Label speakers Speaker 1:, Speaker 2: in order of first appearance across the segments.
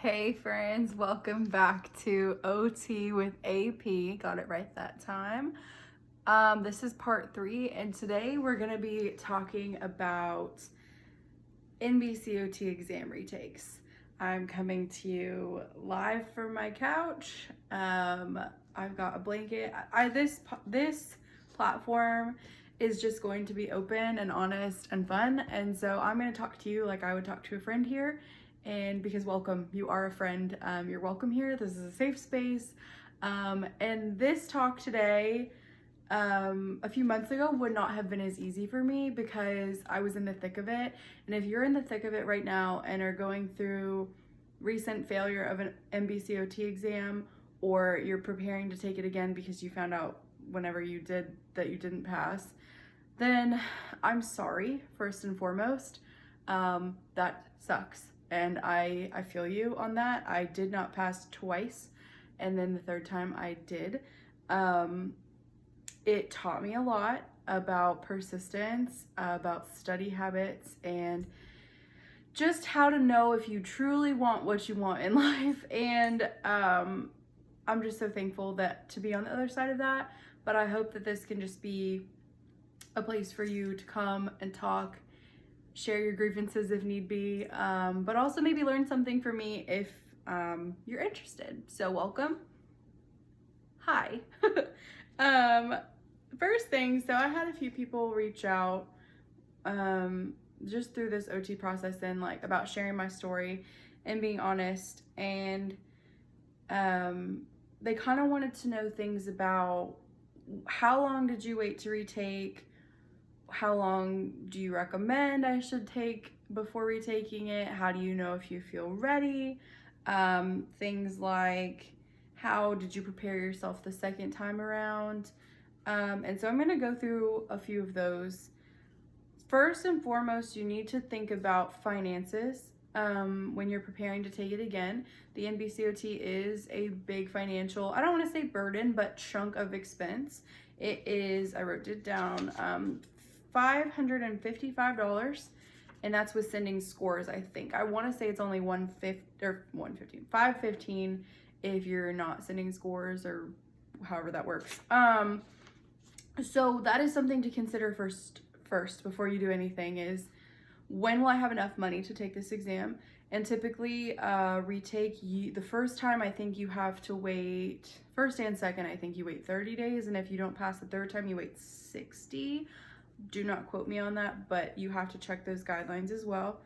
Speaker 1: Hey friends, welcome back to OT with AP. Got it right that time. This is part 3, and today we're going to be talking about NBCOT exam retakes. I'm coming to you live from my couch. I've got a blanket. This platform is just going to be open and honest and fun, and so I'm going to talk to you like I would talk to a friend here. And because welcome, you are a friend, you're welcome here. This is a safe space. And this talk today, a few months ago would not have been as easy for me because I was in the thick of it. And if you're in the thick of it right now and are going through recent failure of an NBCOT exam, or you're preparing to take it again because you found out whenever you did that you didn't pass, then I'm sorry, first and foremost. That sucks. And I feel you on that. I did not pass twice, and then the third time I did. It taught me a lot about persistence, about study habits, and just how to know if you truly want what you want in life. And I'm just so thankful to be on the other side of that. But I hope that this can just be a place for you to come and talk, share your grievances if need be, but also maybe learn something from me if you're interested. So welcome. Hi. First thing, so I had a few people reach out just through this OT process and like about sharing my story and being honest, and they kind of wanted to know things about how long did you wait to retake, how long do you recommend I should take before retaking it? How do you know if you feel ready? Things like, how did you prepare yourself the second time around? And so I'm going to go through a few of those. First and foremost, you need to think about finances when you're preparing to take it again. The NBCOT is a big financial, I don't want to say burden, but chunk of expense. It is, I wrote it down, $555, and that's with sending scores. I think I want to say it's only $515 if you're not sending scores, or however that works. So that is something to consider first before you do anything, is when will I have enough money to take this exam? And typically retake, the first time I think you have to wait, first and second I think you wait 30 days, and if you don't pass the third time you wait 60. Do not quote me on that, but you have to check those guidelines as well.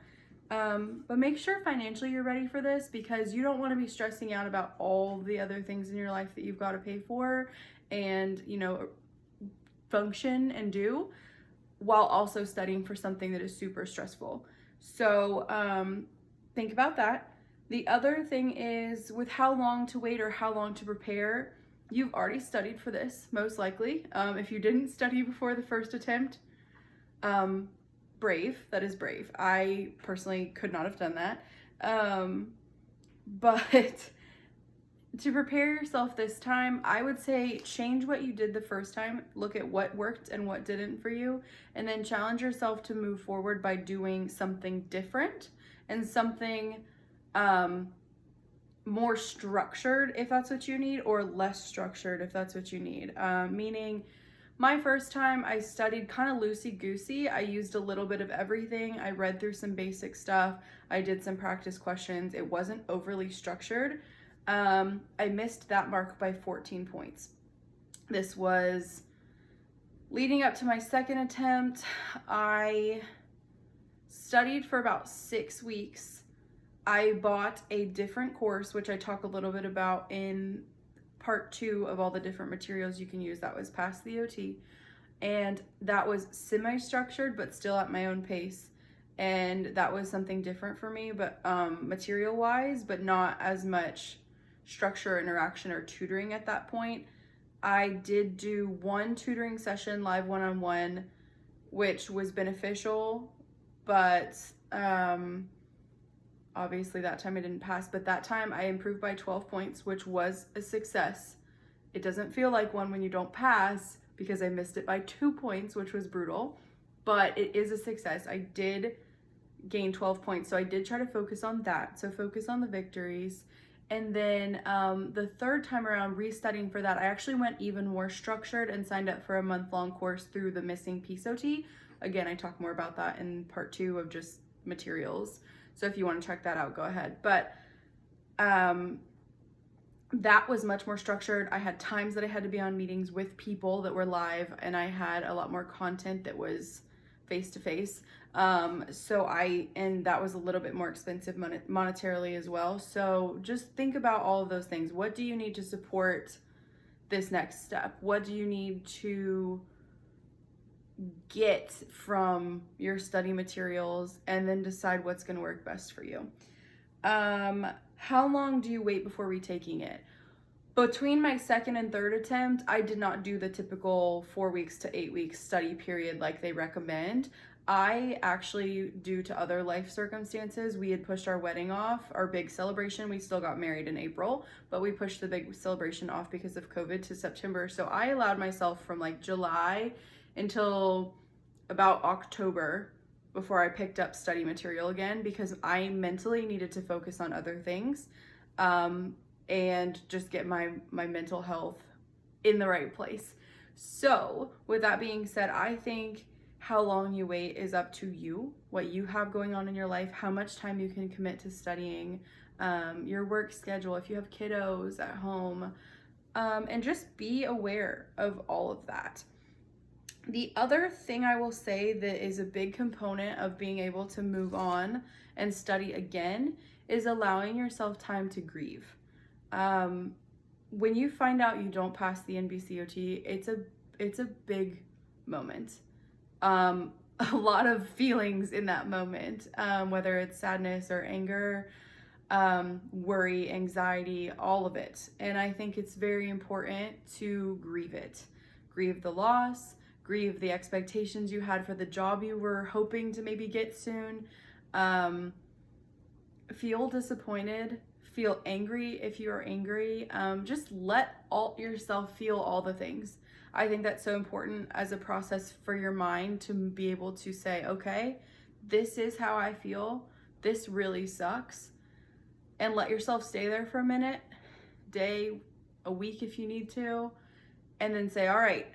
Speaker 1: But make sure financially you're ready for this, because you don't want to be stressing out about all the other things in your life that you've got to pay for and, function and do, while also studying for something that is super stressful. So think about that. The other thing is with how long to wait or how long to prepare. You've already studied for this, most likely. If you didn't study before the first attempt, brave. That is brave. I personally could not have done that. But to prepare yourself this time, I would say change what you did the first time. Look at what worked and what didn't for you, and then challenge yourself to move forward by doing something different and something more structured if that's what you need, or less structured if that's what you need. Meaning, my first time I studied kind of loosey-goosey. I used a little bit of everything. I read through some basic stuff. I did some practice questions. It wasn't overly structured. I missed that mark by 14 points. This was leading up to my second attempt. I studied for about 6 weeks. I bought a different course, which I talk a little bit about in part 2 of all the different materials you can use. That was past the OT, and that was semi-structured but still at my own pace, and that was something different for me, but material wise, but not as much structure, interaction, or tutoring at that point. I did do one tutoring session, live one-on-one, which was beneficial, but obviously that time I didn't pass, but that time I improved by 12 points, which was a success. It doesn't feel like one when you don't pass, because I missed it by 2 points, which was brutal, but it is a success. I did gain 12 points. So I did try to focus on that. So focus on the victories. And then the third time around, restudying for that, I actually went even more structured and signed up for a month-long course through the Missing Piece OT. Again, I talk more about that in part 2 of just materials. So if you want to check that out, go ahead. But that was much more structured. I had times that I had to be on meetings with people that were live, and I had a lot more content that was face-to-face. And that was a little bit more expensive monetarily as well. So just think about all of those things. What do you need to support this next step? What do you need to get from your study materials, and then decide what's going to work best for you. How long do you wait before retaking it? Between my second and third attempt, I did not do the typical 4 weeks to 8 weeks study period like they recommend. I actually, due to other life circumstances, we had pushed our wedding off, our big celebration. We still got married in April, but we pushed the big celebration off because of COVID to September. So I allowed myself from like July until about October before I picked up study material again, because I mentally needed to focus on other things and just get my mental health in the right place. So with that being said, I think how long you wait is up to you, what you have going on in your life, how much time you can commit to studying, your work schedule, if you have kiddos at home, and just be aware of all of that. The other thing I will say that is a big component of being able to move on and study again is allowing yourself time to grieve. When you find out you don't pass the NBCOT, it's a big moment. A lot of feelings in that moment, whether it's sadness or anger, worry, anxiety, all of it. And I think it's very important to grieve it. Grieve the loss, grieve the expectations you had for the job you were hoping to maybe get soon. Feel disappointed, feel angry if you are angry. Just let yourself feel all the things. I think that's so important as a process for your mind to be able to say, okay, this is how I feel. This really sucks. And let yourself stay there for a minute, day, a week if you need to, and then say, all right,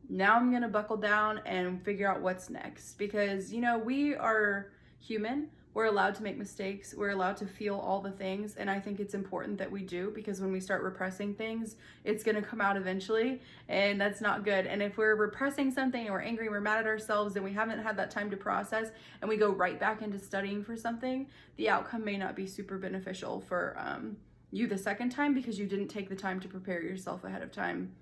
Speaker 1: now I'm going to buckle down and figure out what's next. Because, we are human. We're allowed to make mistakes. We're allowed to feel all the things. And I think it's important that we do, because when we start repressing things, it's going to come out eventually. And that's not good. And if we're repressing something and we're angry, we're mad at ourselves, and we haven't had that time to process, and we go right back into studying for something, the outcome may not be super beneficial for you the second time, because you didn't take the time to prepare yourself ahead of time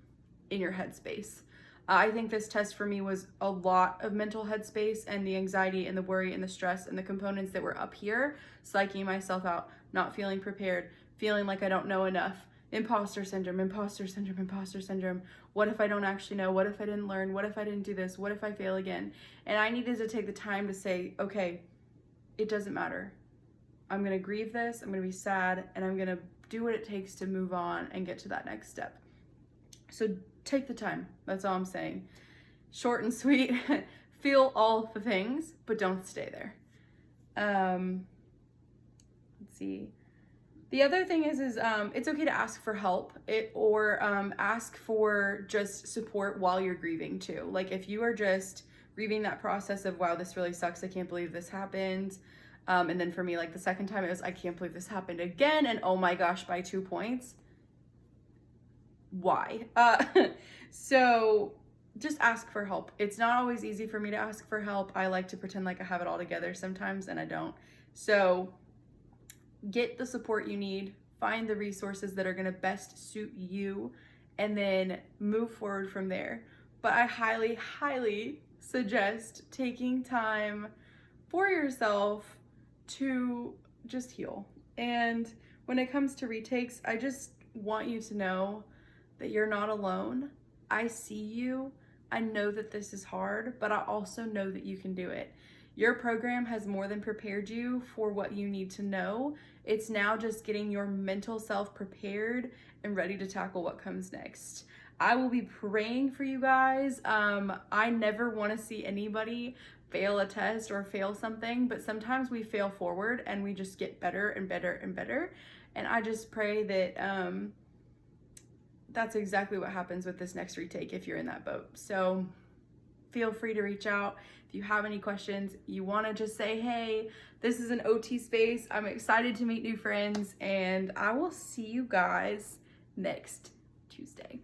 Speaker 1: in your headspace. I think this test for me was a lot of mental headspace, and the anxiety and the worry and the stress and the components that were up here, psyching myself out, not feeling prepared, feeling like I don't know enough, imposter syndrome, imposter syndrome, imposter syndrome. What if I don't actually know? What if I didn't learn? What if I didn't do this? What if I fail again? And I needed to take the time to say, okay, it doesn't matter. I'm going to grieve this. I'm going to be sad, and I'm going to do what it takes to move on and get to that next step. So take the time. That's all I'm saying. Short and sweet. Feel all the things, but don't stay there. Let's see. The other thing is it's okay to ask for help or ask for just support while you're grieving too. Like if you are just grieving that process of, wow, this really sucks. I can't believe this happened. And then for me, like the second time it was, I can't believe this happened again. And oh my gosh, by 2 points. Why? So just ask for help. It's not always easy for me to ask for help. I like to pretend like I have it all together sometimes, and I don't. So get the support you need, find the resources that are going to best suit you, and then move forward from there. But I highly, highly suggest taking time for yourself to just heal. And when it comes to retakes, I just want you to know that you're not alone. I see you. I know that this is hard, but I also know that you can do it. Your program has more than prepared you for what you need to know. It's now just getting your mental self prepared and ready to tackle what comes next. I will be praying for you guys. I never want to see anybody fail a test or fail something, but sometimes we fail forward and we just get better and better and better. And I just pray that that's exactly what happens with this next retake if you're in that boat. So feel free to reach out if you have any questions. You want to just say, hey, this is an OT space. I'm excited to meet new friends, and I will see you guys next Tuesday.